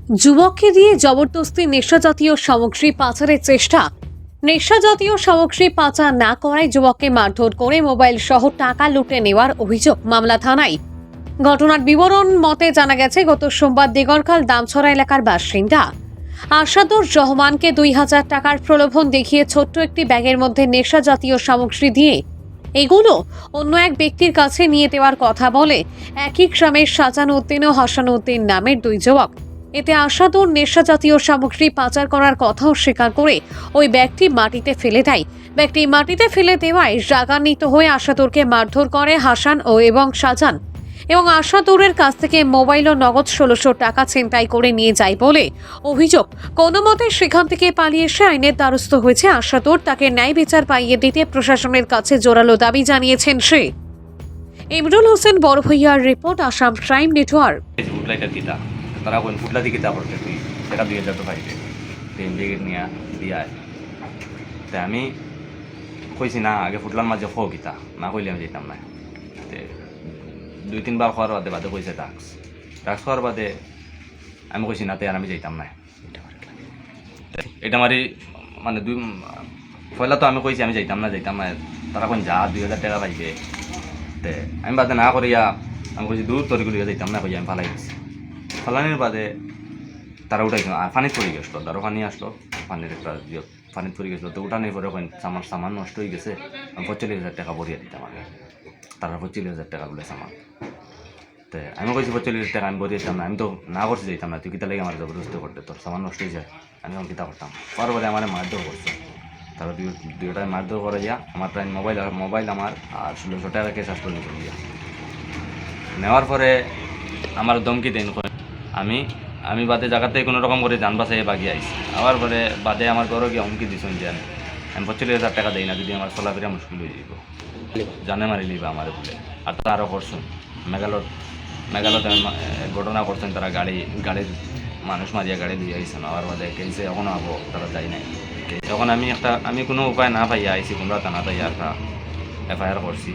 যুবককে দিয়ে জবরদস্তি নেশাজাতীয় সামগ্রী পাচারের চেষ্টা। নেশাজাতীয় সামগ্রী পাচার না করায় যুবককে মারধর করে মোবাইল সহ টাকা লুটে নেওয়ার অভিযোগ, মামলা থানায়। ঘটনার বিবরণ মতে জানা গেছে, গত সোমবার দেগরখাল দামছড়া এলাকার বাসিন্দা আশাদুর রহমানকে 2000 টাকার প্রলোভন দেখিয়ে ছোট্ট একটি ব্যাগের মধ্যে নেশাজাতীয় সামগ্রী দিয়ে এগুলো অন্য এক ব্যক্তির কাছে নিয়ে দেওয়ার কথা বলে একই গ্রামের শাহজাহান উদ্দিন ও হাসান উদ্দিন নামের দুই যুবক। এতে আশাদুর নেশাজাতীয় সামগ্রী পাচার করার কথাও স্বীকার করে ওই ব্যাগটি মাটিতে ফেলে দেয়। ব্যাগটি মাটিতে ফেলে দেওয়ায় রাগান্বিত হয়ে আশাদুরকে মারধর করে হাসান এবং শাহজাহান, এবং আশাদুরের কাছ থেকে মোবাইল ও নগদ 1600 টাকা ছিনতাই করে নিয়ে যায় বলে অভিযোগ। কোনো মতে সেখান থেকে পালিয়ে এসে আইনের দ্বারস্থ হয়েছে আশাদুর। তাকে ন্যায় বিচার পাইয়ে দিতে প্রশাসনের কাছে জোরালো দাবি জানিয়েছেন সে। ইমরুল হোসেন বড় ভূঁইয়ার রিপোর্ট, আসাম প্রাইম নেটওয়ার্ক। তারা কোন ফুটলা দিকে তা করতে তুই সেটা 2000 পাইবে ব্যাগের নিয়ে দিয়ায়। তাই আমি কইছি না, আগে ফুটলার মাঝে খো কিতা না কইলে আমি যেতাম না। তে 2-3 বার খাওয়ার বাদে কইছে ডাক্স খাওয়ার বাদে আমি কইছি না, তাই আর আমি যেতাম না। এটা মারি মানে পয়লা তো আমি কইছি আমি যাইতাম না। তারা কোন যা 2000 টাকা পাইবে। তে আমি বাদে না করিয়া আমি কইছি দূর তরিগুলি যাইতাম না, কইয়া আমি ফালাই গেছি। ফালানির বাদে তারা উঠাইছিল, পানিত পড়ে গেছিলো, দারো পানি আসলো, পানির একটা পানিত পড়ে গেছিলো। তো উঠানোর পরে আমার সামান নষ্ট হয়ে গেছে, আমি 45,000 টাকা ভরিয়ে দিতাম আগে। তারা 45,000 টাকা বলে সামান। তো আমি কইছি 45,000 টাকা আমি ভরিয়ে দিতাম না, আমি তো না করছি যাইতাম না। তুই কিতা লাগে আমার জবরদস্তি করতে, তোর সামান নষ্ট হয়ে যায়, আমি আমার কিতা করতাম। পরে আমার মারধর করছে। তারা দুইটায় মারধর করে যা আমার প্রায় মোবাইল আমার আর 1600 টাকা কেস আসলো নিয়ে নেওয়ার পরে আমার ধমকি দেন। আমি বাদে জায়গাতে কোনো রকম করে যান বাসায় বাগিয়ে আইসি। আবার পরে বাদে আমার ঘরে গিয়ে হুমকি দিছেন যে আমি 45,000 টাকা দিই না, যদি আমার চলাফেরা মুশকিল হয়ে যাব, জানে মারি লিবা আমার বলে। আর তারা আরও করছেন মেঘালয়তে ঘটনা করছেন। তারা গাড়ির মানুষ মারিয়া গাড়ি দিয়ে আইসেন। আবার বাদে কেসে এখনও আবো, তারা যাই নাই। এখন আমি কোনো উপায় না পাইয়া আইসি, কুমড়া থানাতে একটা FIR করছি।